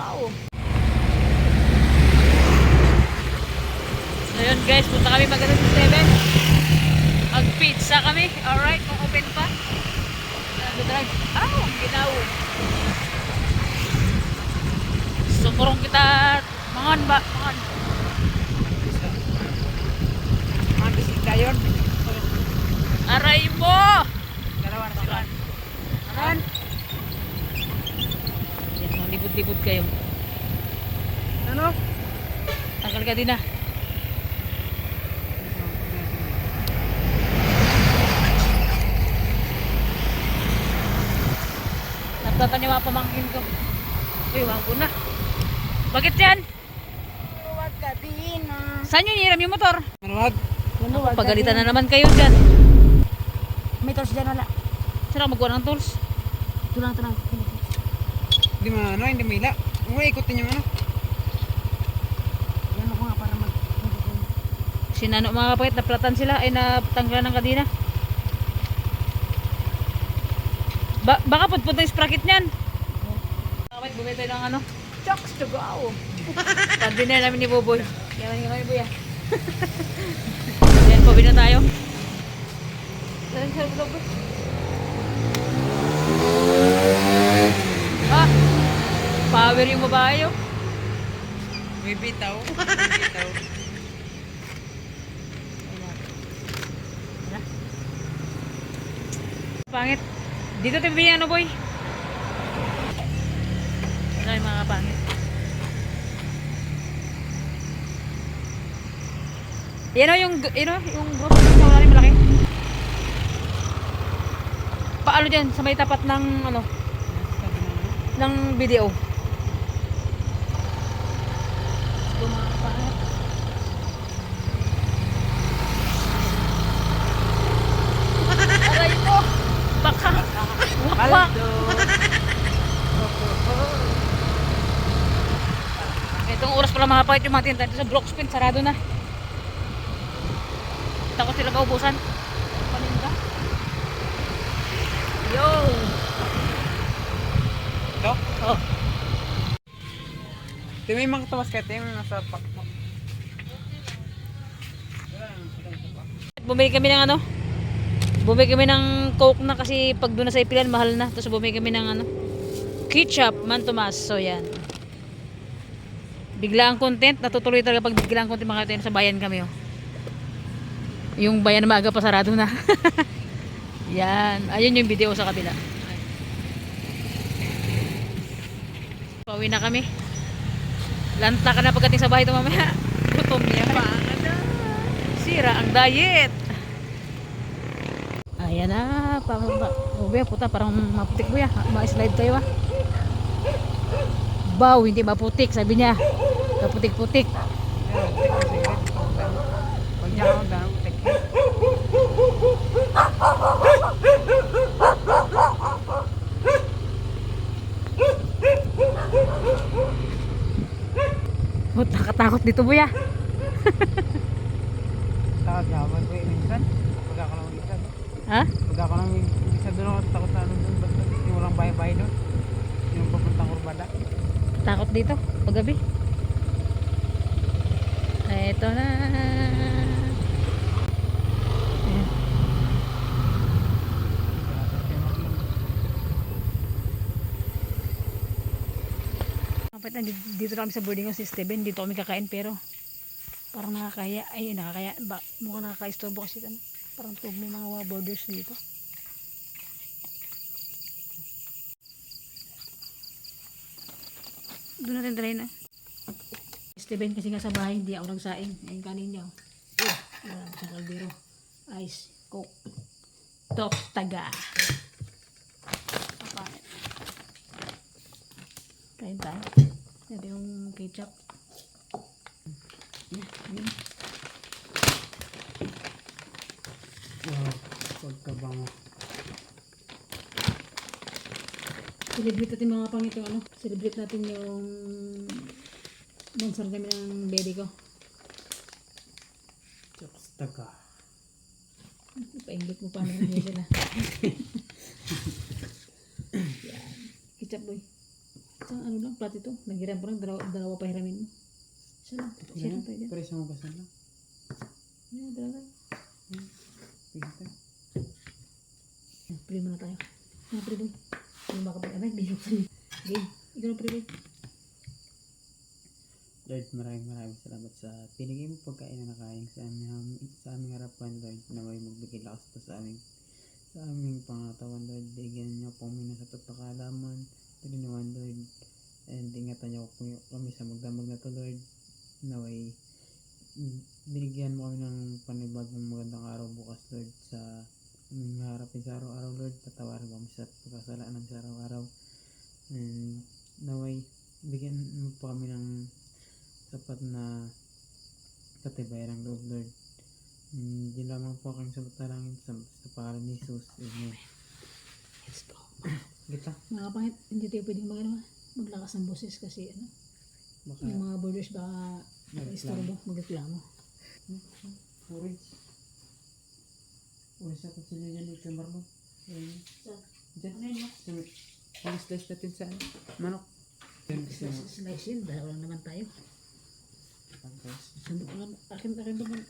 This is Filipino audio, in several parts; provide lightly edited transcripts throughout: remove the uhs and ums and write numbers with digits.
go! So yun guys, punta kami maganda sa 7. Mag-pizza kami. Alright, kung open pa. Nag-drive. Ang ginaw. Sumurong kita. Mangan ba? Mangan. Mabisita yun. Aray mo! Dalawa na sila. Aran! Yan, libot-libot kayo. Ano? Tanggal ka din ah. Nagtatan yung mga pamangkin ko. Uy, wag ko na. Bakit yan? Huwag ka din ah. Saan yun hiram yung motor? Huwag. Pagalitan na naman kayo dyan. May tools dyan wala. Saan ako magkuha ng tools? Tulang. Hindi mo ano, hindi mo ila. Huwag ikutin yung ano. Yan ako nga para mag... Sinano mga kapatid, naplatan sila ay natanggalan ng kadina. Baka putput yung sprocket niyan. Kapatid, bumili tayo ng ano? Chocks to go! Pag-dinner namin ni Boboy. Yaman nga kami, Buya. Yan, pabili na tayo. Saan sa vlog? Ah! Power yung babae, oh. May bitaw. May bitaw. Pangit. Dito tayo bibili ano, boy? Ano yung mga pangit? Yan o yung grocery sa wala rin malaki. Paano dyan? Sa may tapat ng ano? Ng video. Ito mga pangit. Aray ko! Baka! Wak! Itong oras pala mga pahit yung mga tinta dito sa Brookspin, sarado na. Takot sila kaubusan. Paninda. Yo! Ito? Oh. Ito may mga tawas ka. Ito yung nasa pakmo. Bumili kami ng ano? Bumili kami ng Coke na kasi pag doon na sa Ipilan mahal na. Tapos bumili kami ng ano? Ketchup, Man Tomas. So yan. Bigla ang content. Natutuloy talaga pag bigla ang content mga tayo sa bayan kami oh. Yung bayan na maaga pa sarado na. Yan. Ayun yung video sa kabila. Pauwi na kami. Lanta ka na pagdating sa bahay ito mamaya. Gutom niya pa. Sira ang diet. Ayan na. Ubi, puta. Parang maputik mo ya. Ma-slide tayo ah. Baw, hindi maputik. Sabi niya. Kaputik-putik. Pag niya ako dahil utik. Ba't nakatakot dito buya? Takot niya ako. Minsan. Pag ako lang minsan. Ha? Pag ako lang minsan doon ako takot na ano doon. Basta yung walang bahay-bahay doon. Yung papuntang Kurbada. Takot dito paggabi. Eto na. Ayan. Kapit na dito na kami sa boarding house si Steven. Dito kami kakain pero parang nakakaya. Ay nakakaya. Mukhang nakaka-istorbo kasi ano. Parang tug may mga borders dito. Doon natin try na. Steven kasi nga sa bahay, hindi ako nagsaing. Ayun kanin niya. Wala sa kaldero. Ice, Coke. Tok, taga. Kapain. Kain tayo. Ito yung ketchup. Yun. Wow. Pagkabango. Celebrate natin mga pangit yung ano. Celebrate natin yung mansar kami ng baby ko. Chops taga. Paingit mo pa naman niya sila. Yan. Ketchup boy. Isang ano lang, plat ito. Naghiram pa lang, dalawa pa hiramin mo. Isa lang. Isa lang tayo dyan. Pero isang ugasan lang. Yan, dalawa. Pigita. Pre muna tayo. Ano pre boy? Yung makapag-anay, bisok sa game. Ikaw na pre boy. Lord, maraming salamat sa pinigay mo pagkain na nakain sa aming harapan, Lord. Naway magbigay lakas pa sa aming pangatawan, Lord. Bigyan niyo po kami ng sapat na kaalaman, tulinawan, Lord. And ingatan niyo po kami sa magdamag na to, Lord. Naway binigyan mo kami ng panibagong magandang araw bukas, Lord, sa aming harapin sa araw-araw, Lord. Patawarin mo kami sa pagkasalanan sa araw-araw. And naway bigyan mo po kami ng sapat na katibayan ng loob, Lord. Hindi lamang po aking samantalangin sa pangalan ni Jesus. Amen. Let's go. Kita. Mga pangit, hindi tayo pwedeng maglakas ng boses kasi ano, Baka yung mga borders baka istorbo, magreklamo. Orange. Orange ako sila dyan dito, Marlon. Dyan. Slice natin sa manok. Slice yun, dahil lang naman tayo. Tapos, Sandok lang, akin naman.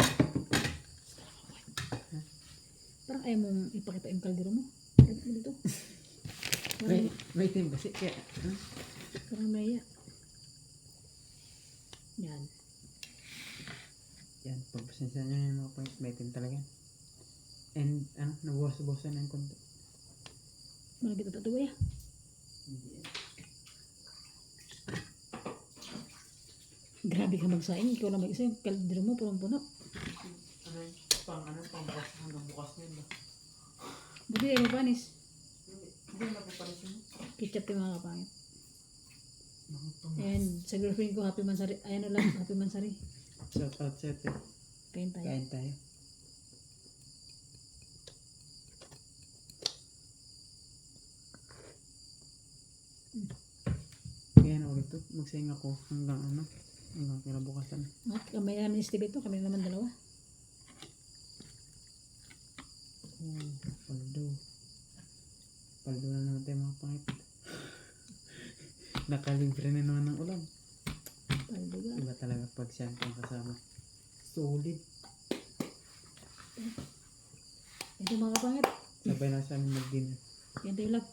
Parang ayaw mong ipakita yung kaldero mo. Ano dito? may itim kasi kaya, Parang maya. Yan. yan, pagpasensya nyo yung mga points, may itim talaga. And, nabuwas-buwasan ng konti. Mga kita tatuwa ya. Hindi yan. Grabe ka magsaing. Ikaw lang mag-isa. Yung kaldero mo, punong-puno. Pang bukas hanggang bukas nyo ba? Buti ay mapanis. Hindi napapalis yun. Ketchup yung mga kapangit. And sa girlfriend ko, happy mansari. Ayan lang, happy mansari. Shout out sa ito. Kain tayo. Kain tayo. Kaya na ulit to. Magsayang ako hanggang kinabukasan. At kamay namin ni Steve ito. Kami naman dalawa. Paldo. Paldo na naman tayo mga pangit. Nakalibre na naman ng ulam. Paldo ba? Iba talaga pag siya ang kasama. Solid. Ito mga kapangit. Sabay na sa amin mag-dinner. Yan tayo love.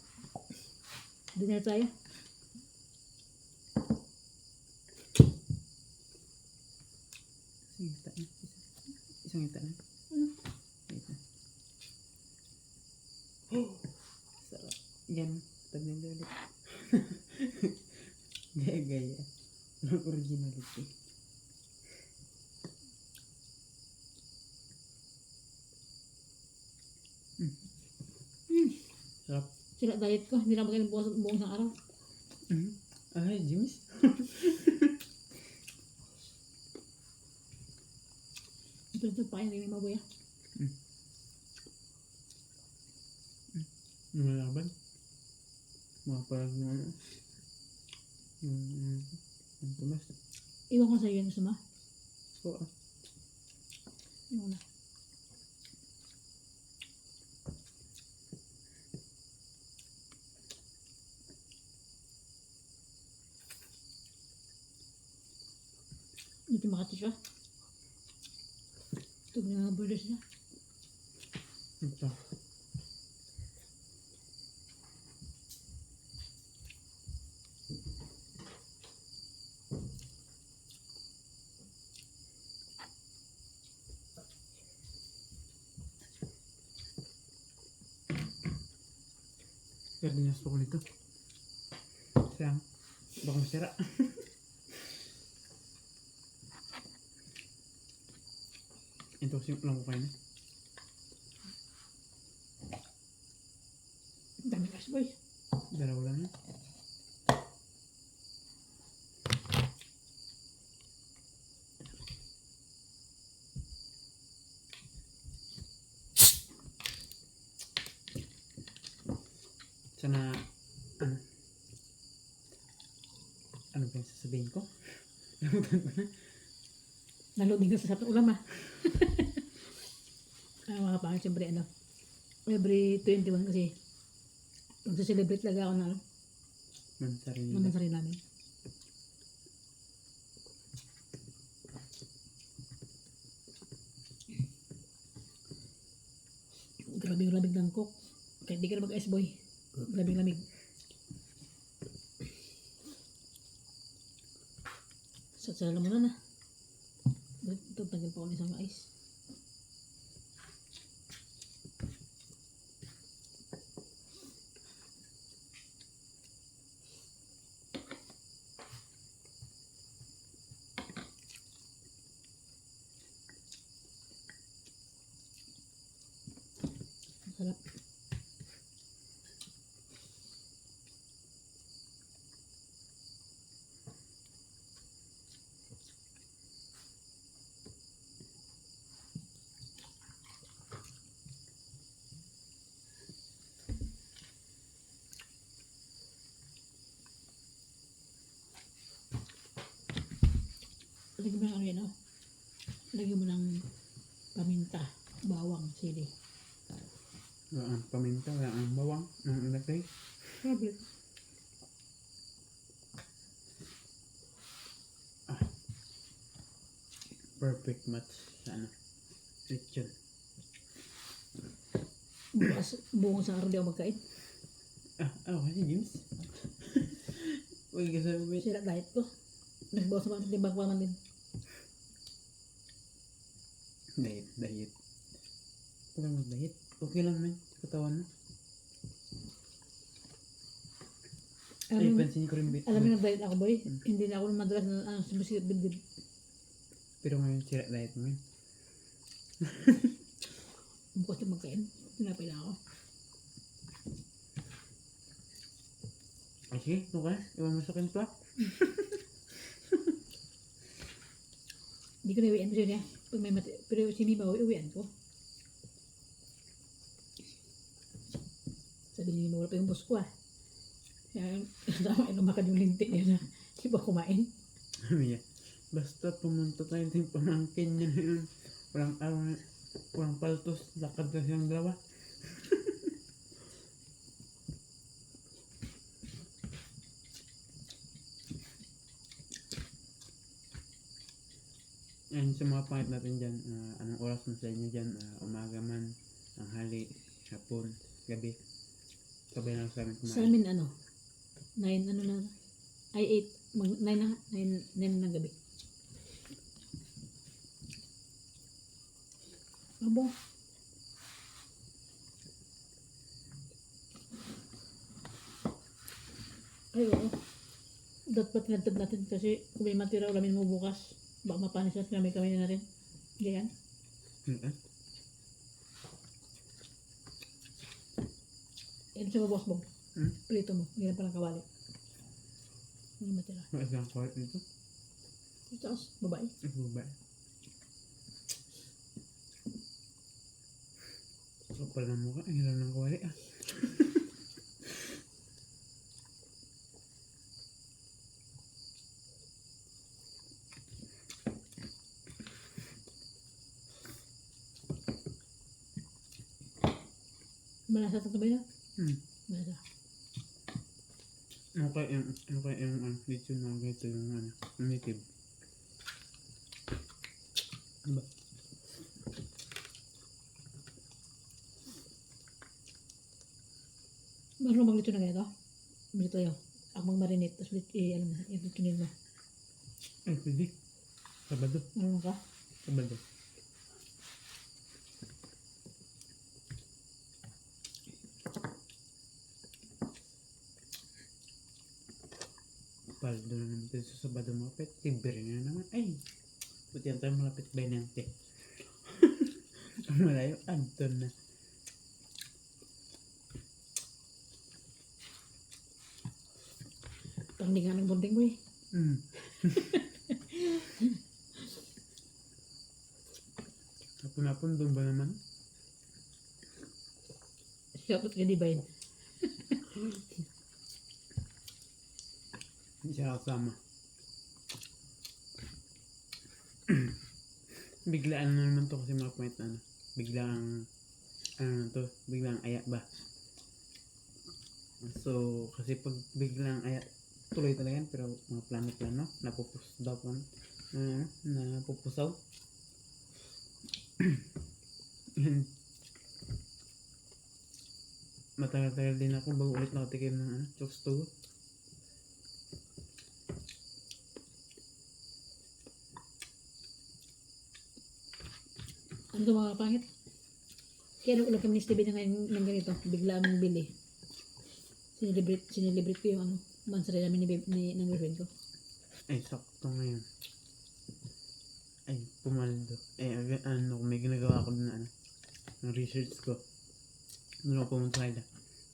Dinner tayo. Isang ita na. Isang ita na. Ita. Sarap. Yan. Tabnan niyo ulit. Gaya-gaya. Walang originality. Sarap. Sila diet ko. Hindi na magaling buong isang araw. Ay, James. Ito pa yung mabuya. Lumalaban. Mga parang yung tumas. Iwan ko sa iyo yung gusto mo. Oo. Iwan na. Dito makati siya. Ito mga borders niya. Ito. Sardinas pa ko nito. Sayang. Baka masira. Ito kasi yung ulam ko kayo na. Dami kasi boy. Dalawa lang yan. Sana, ano ba yung sasabihin ko? Namutan ko na. Nalubing ka sa ulam ah. Mga pangit siyempre ano. Every 21 kasi. Magsa-celebrate talaga ako na ano. Mansari Naman nila. sa rin namin. Grabe yung lamig ng cook. Kahit di ka na mag-ice boy. Grabe yung lamig. Sa alam mo na na. Ito, tanggal pa ako ng isang ice. Sarap. Lagyan mo ng ano yan, oh. Lagyan mo ng paminta, bawang, sili. Wala ang paminta, wala ang bawang, ang ilagay. Grabe. Perfect match sa ano. Lechon. Buong sa araw di ako magkain. Kasi James. Uy, kasabi ba? Sira diet ko. Nagbawas naman ang timbang ko naman din. Diet. Pag mag-diet, okay lang man. Sa katawan mo. Ay, Alam mo, pansin ko rin. alam mo nag-diet ako boy. Hindi na ako madalas na sumisikip dibdib. Pero ngayon, sira diet mo yun. Bukas na magkain. Tinapay lang ako. Ay, sige, ito ka. Iwan mo sa akin pa. Hindi ko na iwian ko siya. Pag may pero si Mima, iwian ko. Sabi ni Mima, wala pa yung boss ko ah. Kaya, tama, lumakad yung lintik niya na. Di ba kumain? Sabi niya, basta pumunta tayo din pamangkin niya na yun. Walang araw na, walang paltos, lakad na siyang dalawa. Yan sa mga pangit natin dyan, anong oras na sa inyo dyan, umaga man, tanghali, hapon, gabi. Sabay lang sa amin Sa kumain. amin ano? 9 ano na? Ay 8. 9 na. 9 ng gabi. Abo. Ay oo. Dapat tinatad natin kasi kung may matira ulamin mo bukas. Baka mapanis at kami na rin. Ganyan. Yan siya mabukas mo. Prito mo. Ganyan palang kawali. Hindi matira. Maasang kulit dito. Tapos, babae. Ba? Kapal ng mukha, ang hirap ng kuwari ah. Malasa ito ba yun? Hmm. Malasa. Ano kaya yung dito na ganito yung yung native. Ano ba? Marunong maglito na ganito? Maglito tayo. Ako mag-marinate. Tapos ano na, i-tunin mo. Ay, pwede. Sabado. Marunong ka? Sabado. Paldo na naman tayo sa Sabado mga pet. Tibre na naman. Ay! Buti yan tayo malapit 20. Ang malayo, Anton na. Parang di nga ng bonding mo eh. Hmm. Hapon-hapon doon ba naman? Shoutout ka Divine. Hindi siya kasama. Biglaan na naman to kasi mga point na ano. Biglang, ano na to, biglang aya ba? So, kasi pag biglang aya, tuloy talaga yan, pero mga plano-plano, napupus daw po, napupusaw. Matagal-tagal din ako bago ulit nakatikim ng chokes to go. Ano to mga pangit? Kaya nung ulam kami ni Steven na ngayon ng ganito, bigla aming bili. Sinilibrate ko yung mansari namin ng girlfriend ko. Ay, sakto ngayon. Ay, pumaldo. May ginagawa ako na ng research ko. Doon ako pumunta sa ila.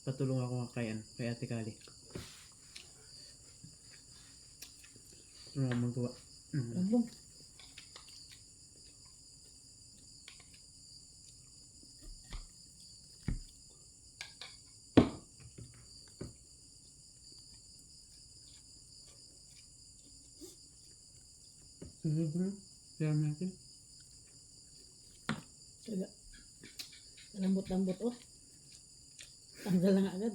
Patulong ako kay Ate Kali. Doon ako magawa. Lambong. Sunod mo. Kaya natin. Talaga. Lambot-lambot oh. Tanggal na nga agad.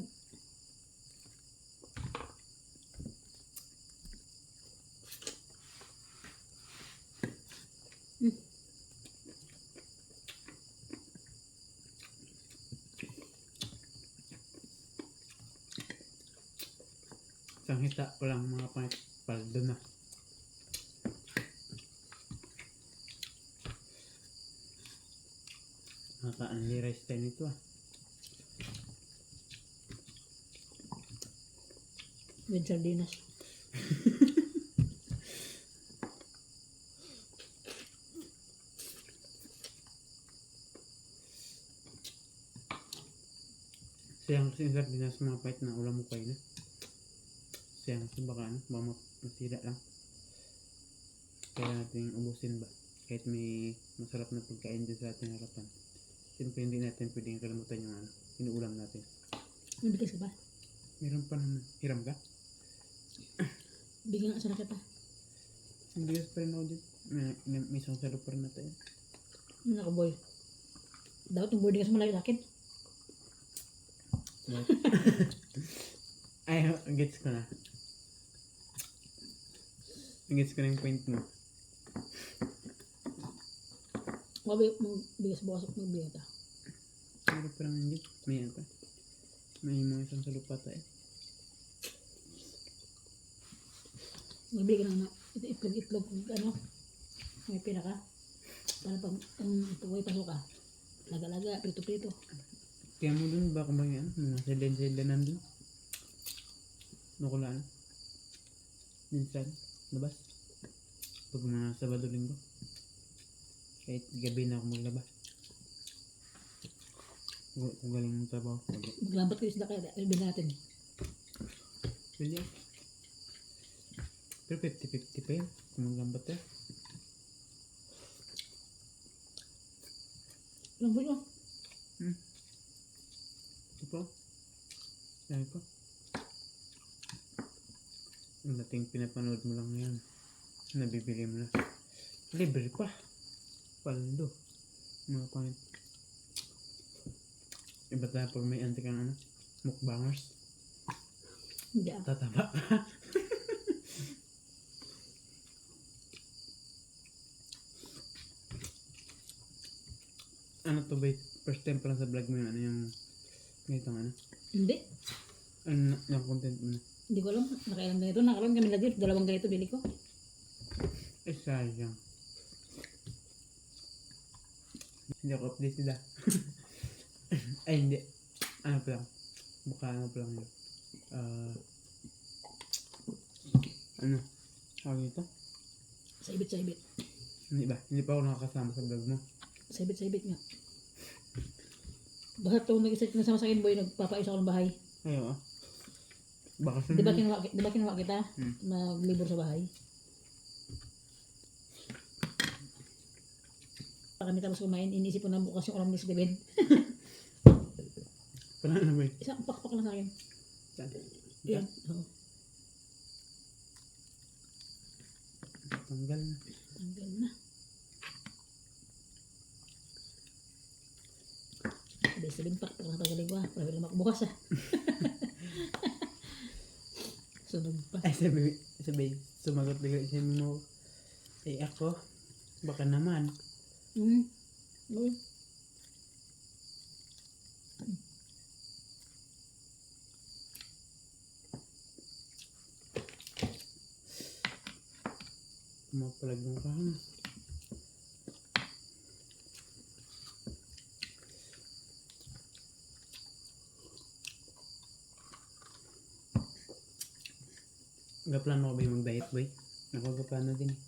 Isang hita ko lang mga paldo na. Nakaka-unli rice tayo nito With sardinas. Sayang kasi yung sardinas mga pahit na ulam mo kayo na. Sayang kasi baka masira lang. Kaya natin ubusin ba? Kahit may masarap na pagkain dyan sa ating harapan. Siyempre hindi natin pwedeng kalimutan yung inuulam natin. Nabigas ka ba? Meron pa naman. Hiram ka? Bigyan nga sana kita. Bigas pa rin ako dyan. May isang salo pa rin natin. Nako boy. Dapat yung boarding ka sa malayo sa akin. Ay, gets ko na. Gets ko na yung point mo. Bigas bukas magbigay ka. Pero pa naman dyan. May pa. May mga isang salo pa tayo. Magbigay ka ng itlog, may pinaka. Para pag pag pasok ka, laga-laga, prito-prito. Kaya mo dun, baka ba yan? Mga silen-silen nandun. Nakulaan. Minsan, labas. Pag mga Sabado-Linggo. Kahit gabi na ako maglaba. Kung galing mong trabaho. Maglambat ko yung isda kaya, bilhin natin. Pwede yan. Pero 50-50 pa yun. Kung maglambat tayo. Lambot mo. Ito po. Dahil po. Ang dating pinapanood mo lang ngayon. Nabibili mo na. Libre pa. Paldo. Mga pangit. Iba tayo pag may antik ang mukbangers. Hindi ah. Tataba. Ano to ba? First time pa lang sa vlog mo yun. Ano yung ganitong Hindi. Ano yung content mo? Hindi ko alam. Nakailang ganito. Nakailang kami lagi. Dalawang ganito bili ko. Eh, sayang. Hindi ako updated ah. Ay, hindi. Ano pa lang. Baka ano pa lang yun. Ano? Tawag dito? Saibit. Hindi ba? Hindi pa ako nakakasama sa vlog mo. Saibit nga. Basta ito nasama sa akin boy, nagpapaisa ako ng bahay. Ay, oo. Baka Di ba kinuha kita? Maglibor sa bahay. Pa kami tapos kumain, iniisip ko na bukas yung ulam ni Steven. Parang ano ba yun? Isang pakpak lang sa akin. Saan? Yan. Oo. Tanggal na. Tanggal na. Sabi Steven, pakpak lang tanggalin ko ah. Para lang makabukas ah. Sunog pa. Ay, sumagot bigla siya mo. Eh ako, baka naman. Okay. Mapalag mo ka na. Gaplano ko ba yung mag-diet boy? Ako gaplano din eh.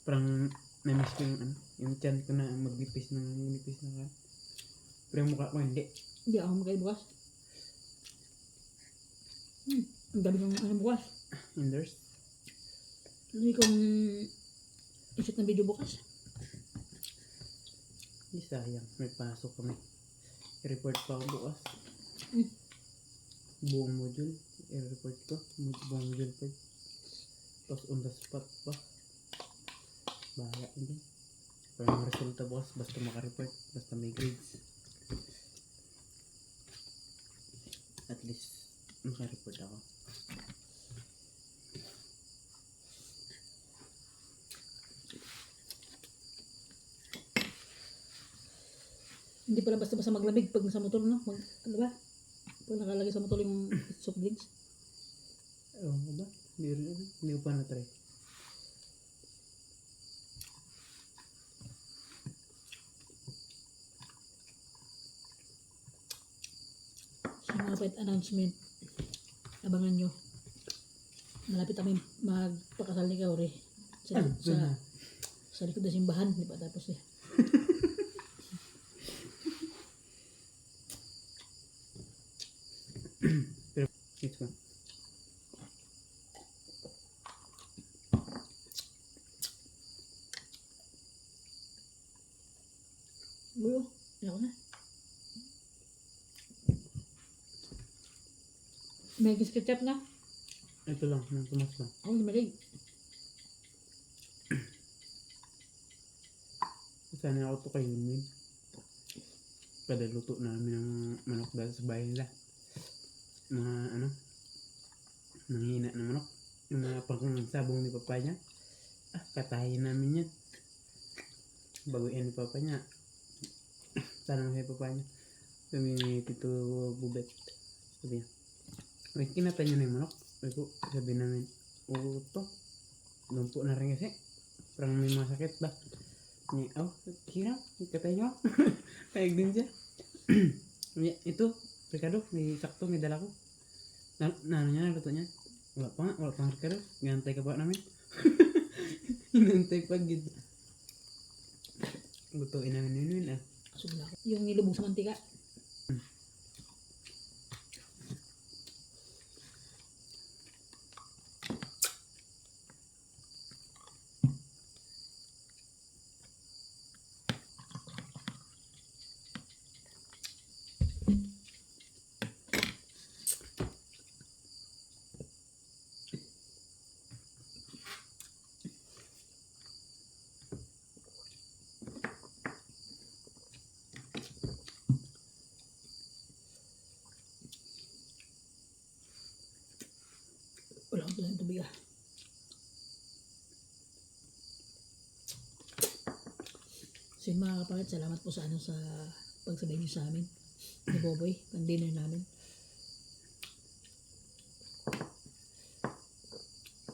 Parang na-miss ko yung ano, yung chan ko na magnipis na ka. Pero yung mukha ko hindi. Hindi ako magkain bukas. Ang dami ng ano bukas. Indoors. Hindi kong isip ng video bukas. Hindi sayang, may pasok kami. I-report pa ako bukas. Buong module, i-report ko. Buong module pa. Tapos on the spot pa. Bahala din. Pero yung resulta bukas, basta makareport, basta may grades. At least, makareport ako. Hindi pala basta-basta maglamig pag nasa motor, no? Ano ba? Pag nakalagay sa motor yung soft drinks. Ewan ko ba? Hindi ko pa na-try. So mga pet announcement, abangan nyo. Malapit kami magpakasal ni Kaori sa likod ng simbahan. Di pa tapos eh. It's fun. Buyo, ayaw na. May ketchup na. Ito lang, nang tumas lang. Ako lumalig. Sana ako to kayo yun. Kada luto namin ng manok dahil sa bahay nila. Mga ano, nanghina na manok. Yung mga pang-sabong ni papa niya. Katayin namin yan. Baguin ni papa niya. Tanong kay papa niya. Sabi ni Tito Bubet. Sabi niya, "Rin, kinatay niyo na yung manok?" Sabi namin, "Oo to. Lumpo na rin kasi. Parang may masakit ba?" Niya, "Oh, hirap. Katay niyo." Kayag din siya. Niya, "Ito, Ricardo, may sakto, may dala ko." Ano niya, naluto niya? Wala pa Ricardo. Gantay ka pa namin. Hinantay pa gid. Lutuin namin yun. Sugla ko. Yung nilubog sa mantika. Wala akong tulang tubig ah. So yun mga kapatid, salamat po sa sa pagsabay niyo sa amin ni Boboy, pang dinner namin.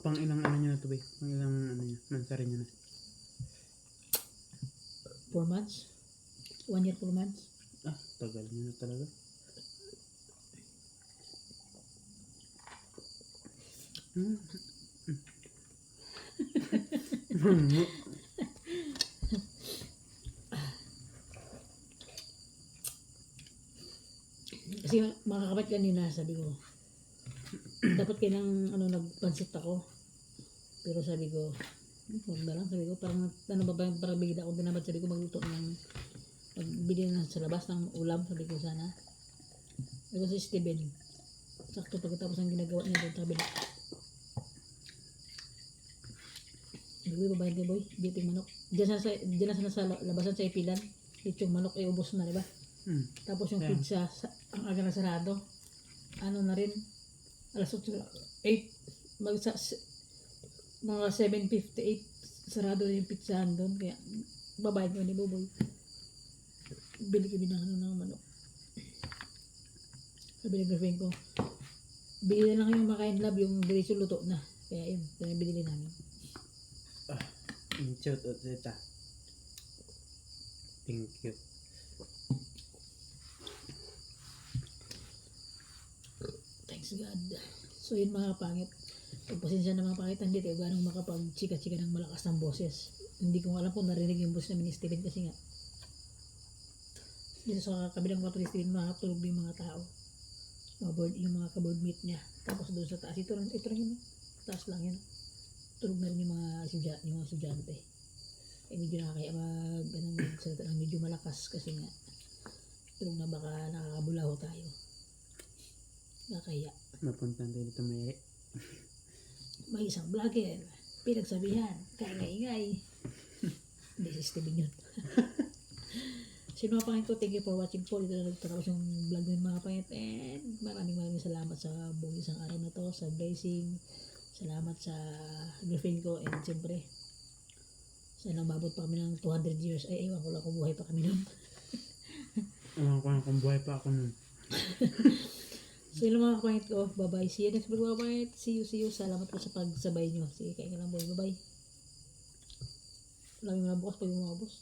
Pang ilang ano niya na to ba? Pang ilang ano niya, mansari niya na. 4 months. 1 year, 4 months. Tagal niya na talaga. Kasi mga kapatid kanina, sabi ko, dapat kailang nagpansit ako. Pero sabi ko, huwag na lang. Sabi ko, parang parang bigla akong binabad. Sabi ko, magluto ng magbili na sa labas ng ulam. Sabi ko sana. Sabi ko si Steven, sakto pagkatapos ang ginagawa niya doon sa kabila. Sabi ko, babayad ni Boy, dito yung manok. Diyan na sa labasan sa ipilan. Dito yung manok ay ubos na, diba? Tapos yung pizza, ang aga na sarado. Ano na rin, Alas 8, 8, mga 7:58, sarado na yung pizzahan doon. Kaya, babayad ko ni Buboy. Bili kami ng ano ng manok. Sabi ng girlfriend ko, bili na lang yung makain lab, yung diretso luto na. Kaya yun, binili namin. Shout out sa ita. Thank you. Thanks God. So yun mga pangit. Pagpasensya na mga pangit, hindi tayo ganong makapag-chika-chika ng malakas ng boses. Hindi ko alam kung narinig yung boses namin ni Steven kasi nga. Dito sa kabilang kwarto ni Steven, makakatulog yung mga tao. Yung mga ka-board mate niya. Tapos doon sa taas, ito lang yun. Taas lang yun. Tulog na rin yung mga estudyante. Eh medyo nakakaya magsalita ng medyo malakas kasi nga tulog na baka nakakabulaho tayo. Nakakaya. Mapunta tayo dito Mary. May isang vlogger, pinagsabihan, kaingay-ingay. Hindi si Steven yun. Sino mga pangit ko, thank you for watching po. Dito na nagtatapos yung vlog ng mga pangit. And maraming salamat sa buong isang araw na to, sa blessing. Salamat sa girlfriend ko. And siyempre, sana umabot pa kami ng 200 years. Ay, ewan ko lang kung buhay pa kami nun. Ewan ko lang kung buhay pa ako nun. So yun lang mga kapangit ko. Bye-bye. See you next vlog mga kapangit. See you. Salamat po sa pagsabay nyo. Sige, kain ka lang boy. Bye-bye. Lagi mga bukas pag yung mga boss.